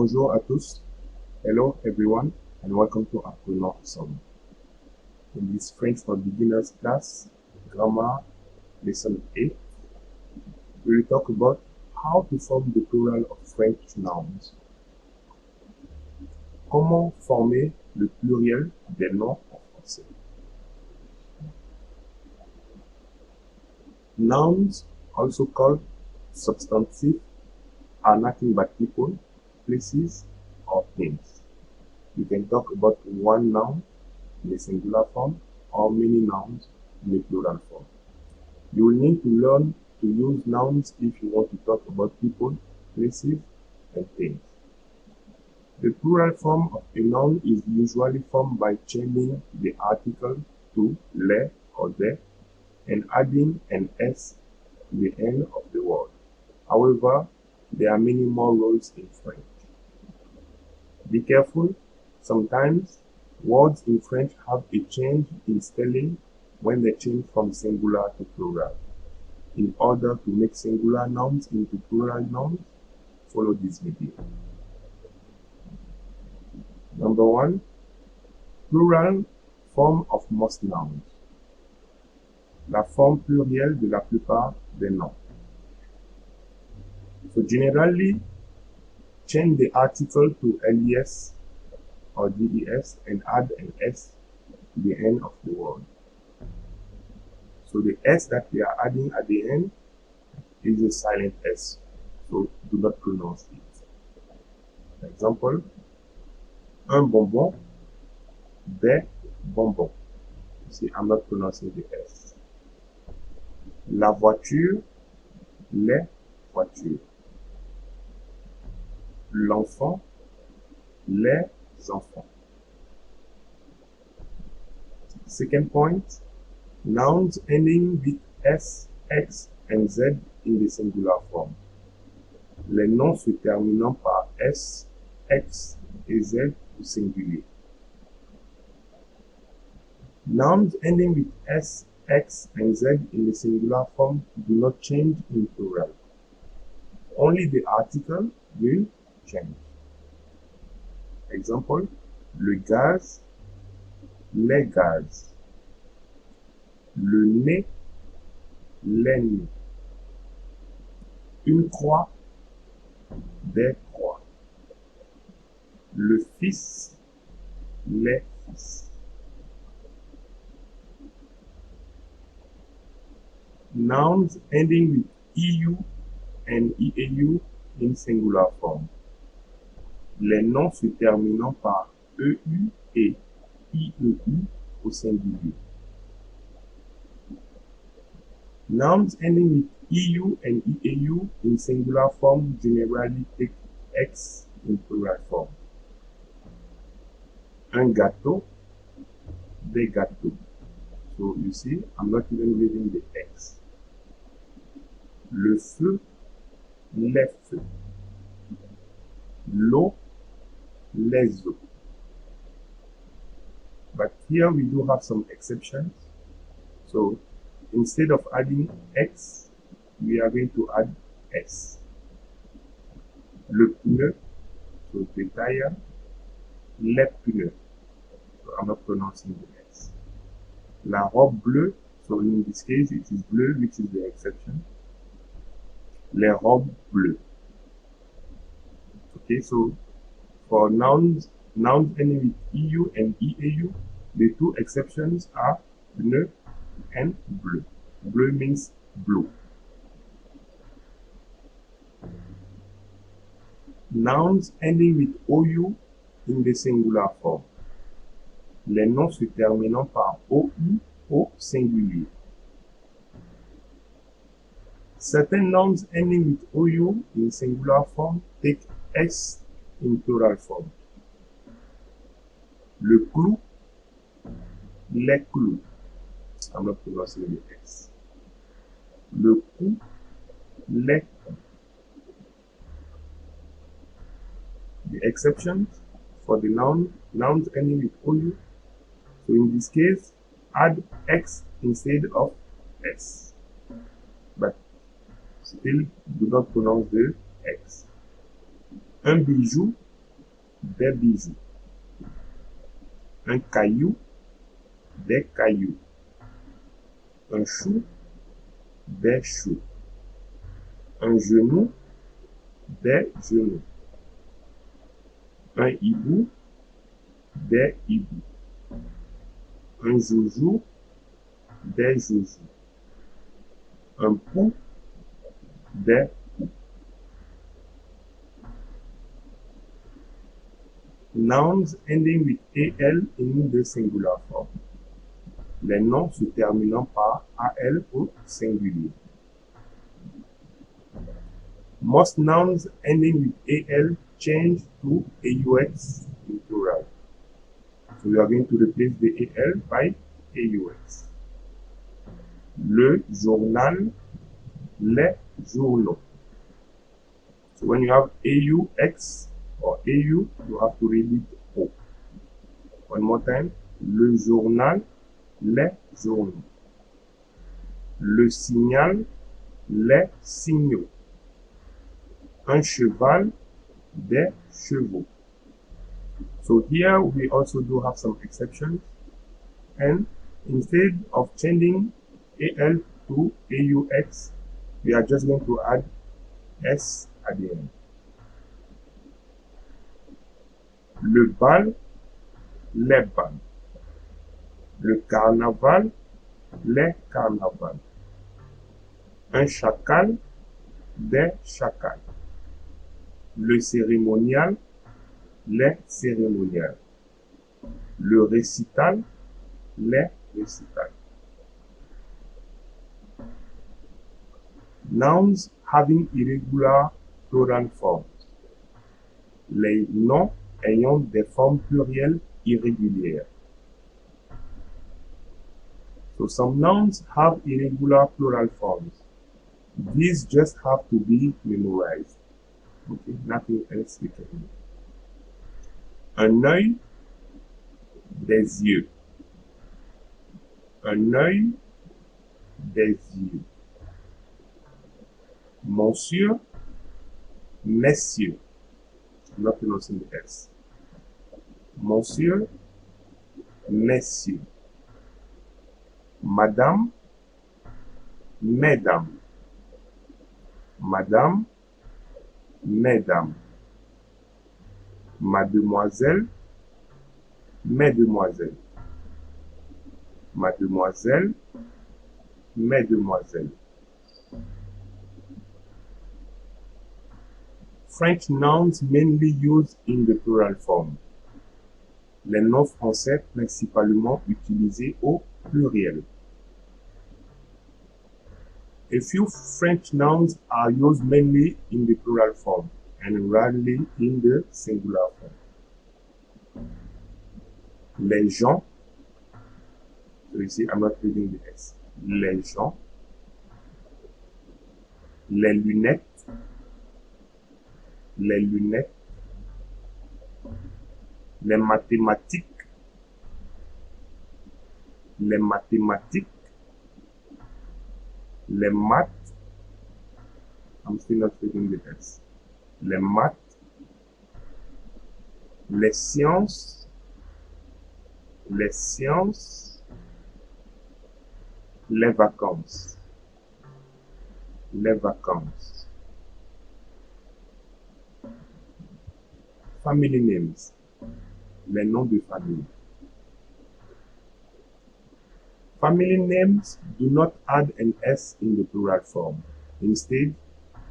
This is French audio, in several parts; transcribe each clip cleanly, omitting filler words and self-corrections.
Bonjour à tous. Hello everyone and welcome to Apprenons Ensemble. In this French for Beginners class, Grammar Lesson 8, we will talk about how to form the plural of French nouns. Comment former le pluriel des noms en français. Nouns, also called substantifs, are nothing but people, places, or things. You can talk about one noun in a singular form or many nouns in a plural form. You will need to learn to use nouns if you want to talk about people, places, and things. The plural form of a noun is usually formed by changing the article to le or de and adding an s to the end of the word. However, there are many more rules in French. Be careful, sometimes words in French have a change in spelling when they change from singular to plural. In order to make singular nouns into plural nouns, follow this video. Number 1. Plural form of most nouns. La forme plurielle de la plupart des noms. So generally, change the article to les or des and add an s to the end of the word. So the s that we are adding at the end is a silent s, so do not pronounce it. For example, un bonbon, des bonbons. You see, I'm not pronouncing the s. La voiture, les voitures. L'enfant, les enfants. Second point, nouns ending with s, x and z in the singular form. Les noms se terminant par s, x et z au singulier. Nouns ending with s, x and z in the singular form do not change in plural. Only the article will change. Example, le gaz, les gaz. Le nez, les nez. Une croix, des croix. Le fils, les fils. Nouns ending with EU and EAU in singular form. Les noms se terminant par EU et IEU au singulier. Nouns ending with EU and EAU in singular form generally take X in plural form. Un gâteau, des gâteaux. So you see, I'm not even leaving the X. Le feu, les feux. L'eau, les eaux. But here we do have some exceptions. So instead of adding X, we are going to add S. Le pneu, so the tire, les pneus. So I'm not pronouncing the S. La robe bleue, so in this case it is bleu, which is the exception. Les robes bleues. Okay, so for nouns ending with EU and EAU, the two exceptions are pneu and bleu. Bleu means blue. Nouns ending with OU in the singular form. Les noms se terminant par OU au singulier. Certain nouns ending with OU in singular form take S in plural form. Le clou, les clous. I'm not pronouncing the S. Le cou, les coups. The exceptions for the nouns ending with OU. So in this case, add X instead of S. But still do not pronounce the X. Un bijou, des bijoux. Un caillou, des cailloux. Un chou, des choux. Un genou, des genoux. Un hibou, des hiboux. Un joujou, des joujous. Un pou, des poux. Nouns ending with AL in the singular form. Les noms se terminant par AL au singulier. Most nouns ending with AL change to AUX in plural. So we are going to replace the AL by AUX. Le journal, les journaux. So when you have AUX or AU, you have to read it O. One more time. Le journal, les journaux. Le signal, les signaux. Un cheval, des chevaux. So here we also do have some exceptions, and instead of changing AL to AUX, we are just going to add S at the end. Le bal, les bals. Le carnaval, les carnavals. Un chacal, des chacals. Le cérémonial, les cérémoniales. Le récital, les récitals. Nouns having irregular plural forms. Les noms ayant des formes plurielles irrégulières. So some nouns have irregular plural forms. These just have to be memorized. Okay, nothing else we can do. Un œil, des yeux. Un œil, des yeux. Monsieur, messieurs. I'm not pronouncing the S. Monsieur, messieurs. Madame, mesdames. Madame, mesdames. Mademoiselle, mesdemoiselles. Mademoiselle, mesdemoiselles. French nouns mainly used in the plural form. Les noms français principalement utilisés au pluriel. A few French nouns are used mainly in the plural form and rarely in the singular form. Les gens, so you see I'm not reading the S. Les gens. Les lunettes. Les lunettes. Les mathématiques. Les mathématiques. Les maths. I'm still not reading the S. Les maths. Les sciences. Les sciences. Les vacances. Les vacances. Family names. Les noms de famille. Family names do not add an S in the plural form. Instead,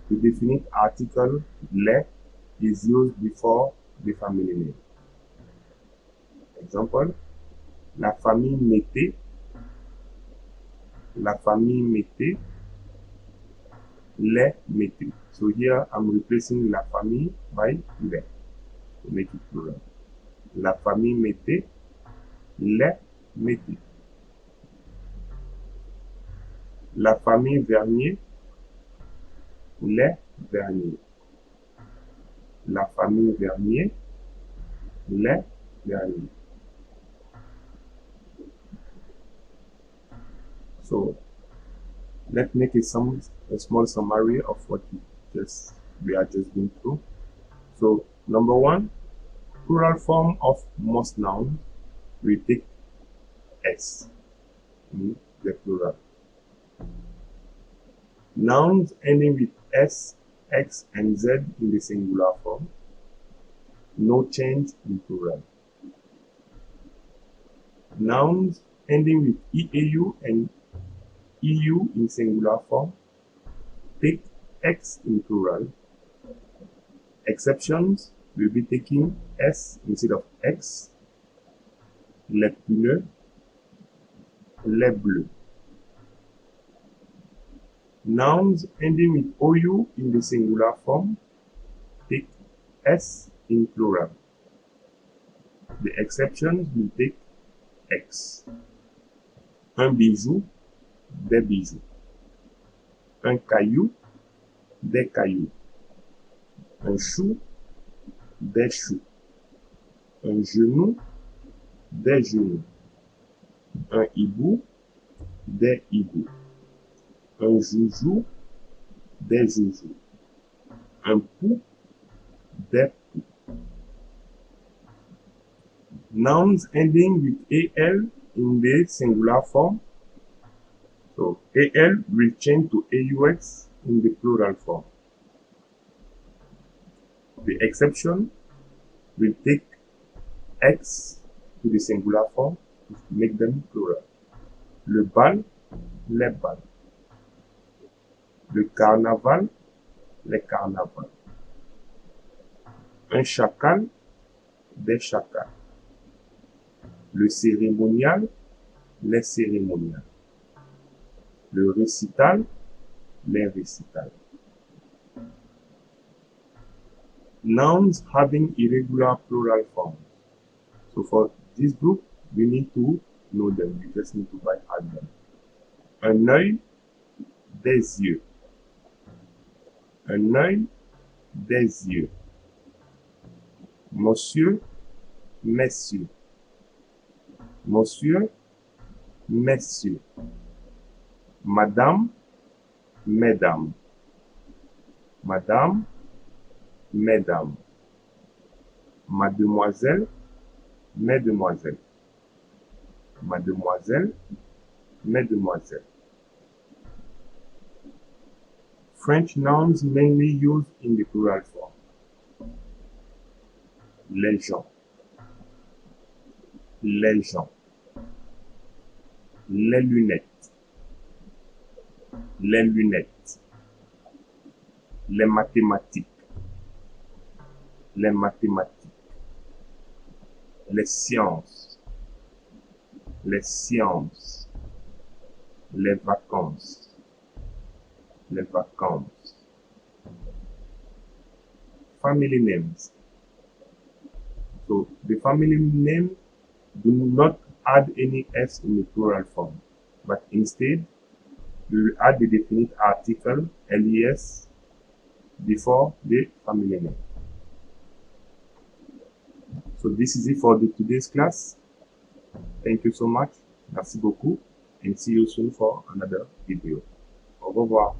the definite article les is used before the family name. Example, la famille Mété. La famille Mété. Les Mété. So here I'm replacing la famille by les to make it plural. La famille Mété. Les Mété. La famille Vernier, les Verniers. La famille Vernier, les Verniers. So let's make a small summary of what we are just going through. So number one, Plural form of most nouns will take S in the plural. Nouns ending with S, X, and Z in the singular form, no change in plural. Nouns ending with EAU and EU in singular form, take X in plural. Exceptions will be taking S instead of X. Les pneus, les bleus. Nouns ending with OU in the singular form, take S in plural. The exceptions will take X. Un bijou, des bijoux. Un caillou, des cailloux. Un chou, des choux. Un genou, des genoux. Un hibou, des hiboux. Un joujou, des joujous. Un pou, des poux. Nouns ending with AL in the singular form. So AL will change to AUX in the plural form. The exception will take X to the singular form to make them plural. Le bal, les balles. Le carnaval, les carnavals. Un chacal, des chacals. Le cérémonial, les cérémoniales. Le récital, les récitals. Nouns having irregular plural forms. So for this group, we need to know them. We just need to by add them. Un œil, des yeux. Un œil, des yeux. Monsieur, messieurs. Monsieur, messieurs. Madame, mesdames. Madame, mesdames. Mademoiselle, mesdemoiselles. Mademoiselle, mesdemoiselles. French nouns mainly used in the plural form. Les gens. Les gens. Les lunettes. Les lunettes. Les mathématiques. Les mathématiques. Les sciences. Les sciences. Les vacances. Les vacances. Family names. So the family name do not add any S in the plural form, but instead we will add the definite article les before the family name. So this is it for today's class. Thank you so much. Merci beaucoup, and see you soon for another video. Au revoir.